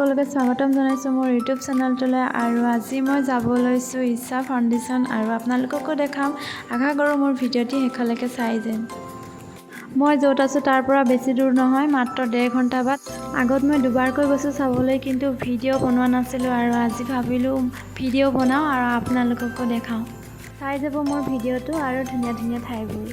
সকলোকে স্বাগতম জনাইছোঁ মোৰ ইউটিউব চেনেলটোলৈ। আৰু আজি মই যাব লৈছোঁ ইশা ফাউণ্ডেশ্যন আৰু আপোনালোককো দেখাম। আশা কৰোঁ মোৰ ভিডিঅ'টি শেষলৈকে চাই যেন। মই য'ত আছোঁ তাৰ পৰা বেছি দূৰ নহয়, মাত্ৰ 1.5 ঘণ্টা বাট। আগত মই দুবাৰকৈ গৈছোঁ চাবলৈ, কিন্তু ভিডিঅ' বনোৱা নাছিলোঁ। আৰু আজি ভাবিলোঁ ভিডিঅ' বনাওঁ আৰু আপোনালোককো দেখাওঁ। চাই যাব মোৰ ভিডিঅ'টো আৰু ধুনীয়া ধুনীয়া ঠাইবোৰ।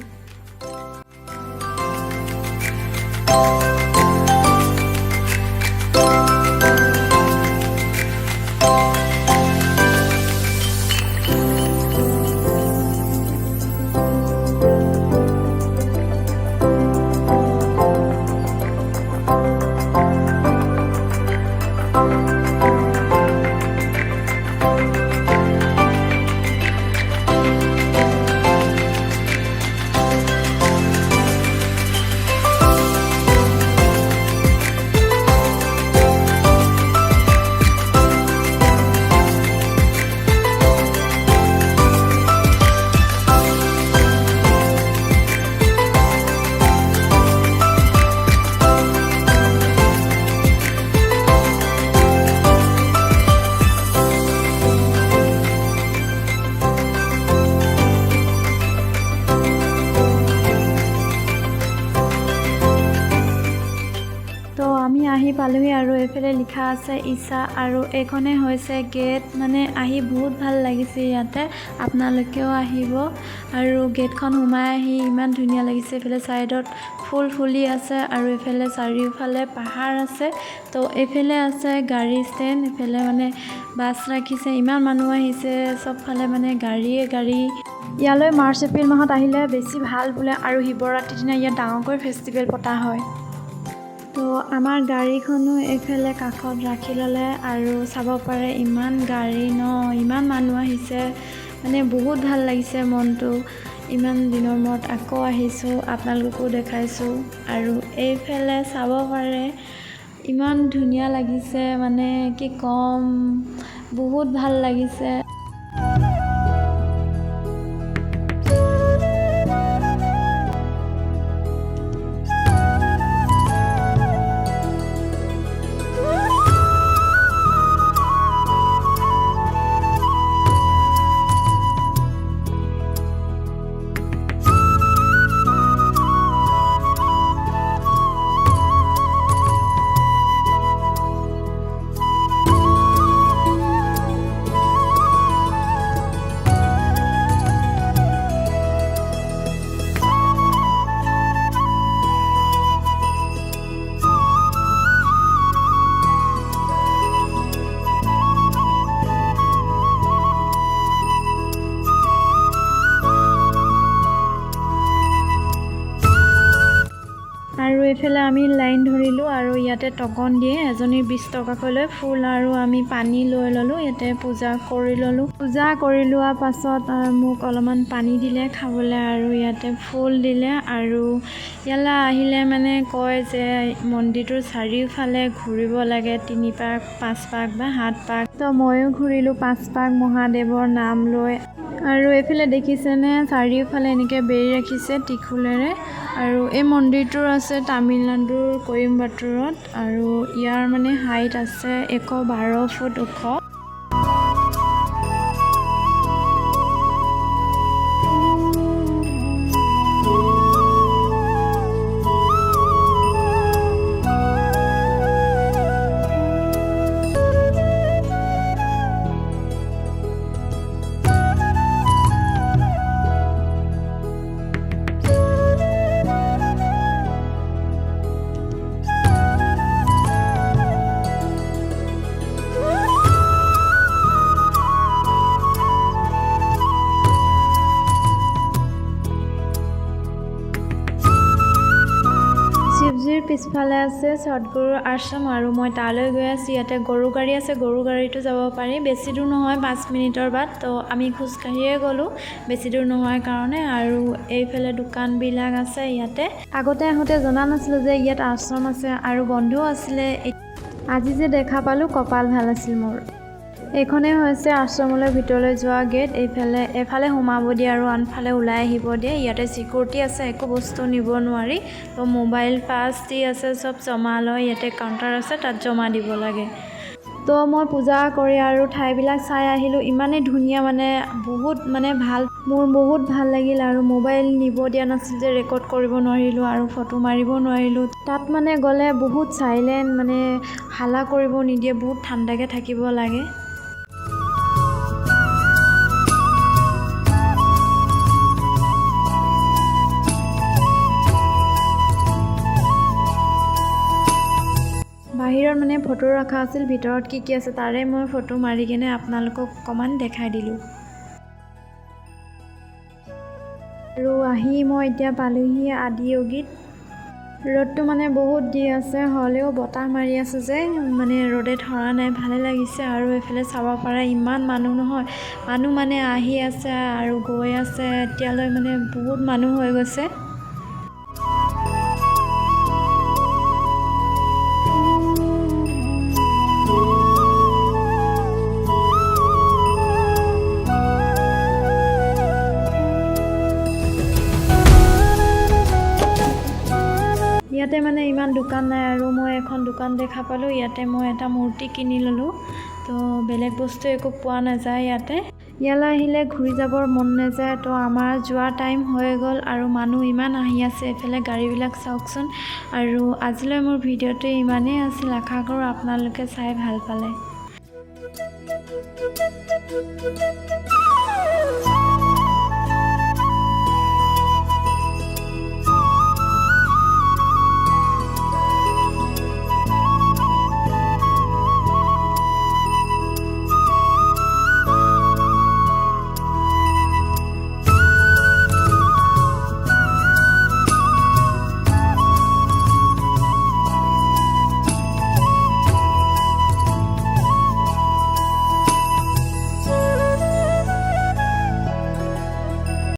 তো আমি আহি পালোহি আৰু এইফালে লিখা আছে ইশা, আৰু এইখনে হৈছে গেট। মানে আহি বহুত ভাল লাগিছে ইয়াতে, আপোনালোকেও আহিব। আৰু গেটখন সোমাই আহি ইমান ধুনীয়া লাগিছে। এইফালে ছাইডত ফুল ফুলি আছে আৰু এইফালে চাৰিওফালে পাহাৰ আছে। তো এইফালে আছে গাড়ী ষ্টেণ্ড, এইফালে মানে বাছ ৰাখিছে। ইমান মানুহ আহিছে, চবফালে মানে গাড়ীয়ে গাড়ী। ইয়ালৈ মাৰ্চ এপ্ৰিল মাহত আহিলে বেছি ভাল বোলে, আৰু শিৱৰাত্ৰিৰ দিনা ইয়াত ডাঙৰকৈ ফেষ্টিভেল পতা হয়। তো আমাৰ গাড়ীখনো এইফালে কাষত ৰাখি ল'লে, আৰু চাব পাৰে ইমান গাড়ী ইমান মানুহ আহিছে। মানে বহুত ভাল লাগিছে মনটো। ইমান দিনৰ মূৰত আকৌ আহিছোঁ, আপোনালোককো দেখাইছোঁ। আৰু এইফালে চাব পাৰে ইমান ধুনীয়া লাগিছে, মানে কি ক'ম, বহুত ভাল লাগিছে। আৰু এইফালে আমি লাইন ধৰিলোঁ, আৰু ইয়াতে টকন দিয়ে, এজনীৰ 20 টকাকৈ লৈ। ফুল আৰু আমি পানী লৈ ল'লোঁ, ইয়াতে পূজা কৰি ল'লোঁ। পূজা কৰি লোৱাৰ পাছত মোক অলপমান পানী দিলে খাবলৈ, আৰু ইয়াতে ফুল দিলে। আৰু ইয়ালৈ আহিলে মানে কয় যে মন্দিৰটোৰ চাৰিওফালে ঘূৰিব লাগে 3 পাক 5 পাক বা 7 পাক। তো ময়ো ঘূৰিলোঁ 5 পাক মহাদেৱৰ নাম লৈ। আৰু এইফালে দেখিছেনে চাৰিওফালে এনেকৈ বেৰি ৰাখিছে ত্ৰিশূলেৰে। আৰু এই মন্দিৰটোৰ আছে তামিলনাডুৰ কইম্বাটুৰত, আৰু ইয়াৰ মানে হাইট আছে 112 ফুট ওখ। শিৱজীৰ পিছফালে আছে সদগুৰুৰ আশ্ৰম, আৰু মই তালৈ গৈ আছোঁ। ইয়াতে গৰু গাড়ী আছে, গৰু গাড়ীটো যাব পাৰি। বেছি দূৰ নহয়, 5 মিনিটৰ বাট। তো আমি খোজকাঢ়িয়ে গ'লোঁ, বেছি দূৰ নহয় কাৰণে। আৰু এইফালে দোকানবিলাক আছে ইয়াতে। আগতে আহোঁতে জনা নাছিলোঁ যে ইয়াত আশ্ৰম আছে, আৰু বন্ধও আছিলে। আজি যে দেখা পালোঁ, কপাল ভাল আছিল মোৰ। এইখনে হৈছে আশ্ৰমলৈ ভিতৰলৈ যোৱা গেট। এফালে সোমাব দিয়ে আৰু আনফালে ওলাই আহিব দিয়ে। ইয়াতে সিকিউৰিটি আছে, একো বস্তু নিব নোৱাৰি। তো মোবাইল পাছ দি আছে, চব জমা লয়। ইয়াতে কাউণ্টাৰ আছে, তাত জমা দিব লাগে। তো মই পূজা কৰি আৰু ঠাইবিলাক চাই আহিলোঁ। ইমানেই ধুনীয়া মানে বহুত মানে ভাল, মোৰ বহুত ভাল লাগিল। আৰু মোবাইল নিব দিয়া নাছিল যে ৰেকৰ্ড কৰিব নোৱাৰিলোঁ আৰু ফটো মাৰিব নোৱাৰিলোঁ। তাত মানে গ'লে বহুত চাইলেণ্ট, মানে হাল্লা কৰিব নিদিয়ে, বহুত ঠাণ্ডাকৈ থাকিব লাগে। বাহিৰত মানে ফটো ৰখা আছিল, ভিতৰত কি কি আছে তাৰে মই ফটো মাৰি কিনে আপোনালোকক অকণমান দেখাই দিলোঁ। আৰু আহি মই এতিয়া পালোহি আদিয়োগীত। ৰ'দটো মানে বহুত দি আছে, হ'লেও বতাহ মাৰি আছে যে মানে ৰ'দে ধৰা নাই, ভালে লাগিছে। আৰু এইফালে চাব পাৰে ইমান মানুহ নহয়, মানুহ মানে আহি আছে আৰু গৈ আছে, এতিয়ালৈ মানে বহুত মানুহ হৈ গৈছে। ইয়াতে মানে ইমান দোকান নাই আৰু মই এখন দোকান দেখা পালোঁ, ইয়াতে মই এটা মূৰ্তি কিনি ল'লোঁ। তো বেলেগ বস্তু একো পোৱা নাযায় ইয়াতে। ইয়ালৈ আহিলে ঘূৰি যাবৰ মন নাযায়। তো আমাৰ যোৱা টাইম হৈ গ'ল আৰু মানুহ ইমান আহি আছে, এইফালে গাড়ীবিলাক চাওকচোন। আৰু আজিলৈ মোৰ ভিডিঅ'টো ইমানেই আছিল, আশা কৰোঁ আপোনালোকে চাই ভাল পালে।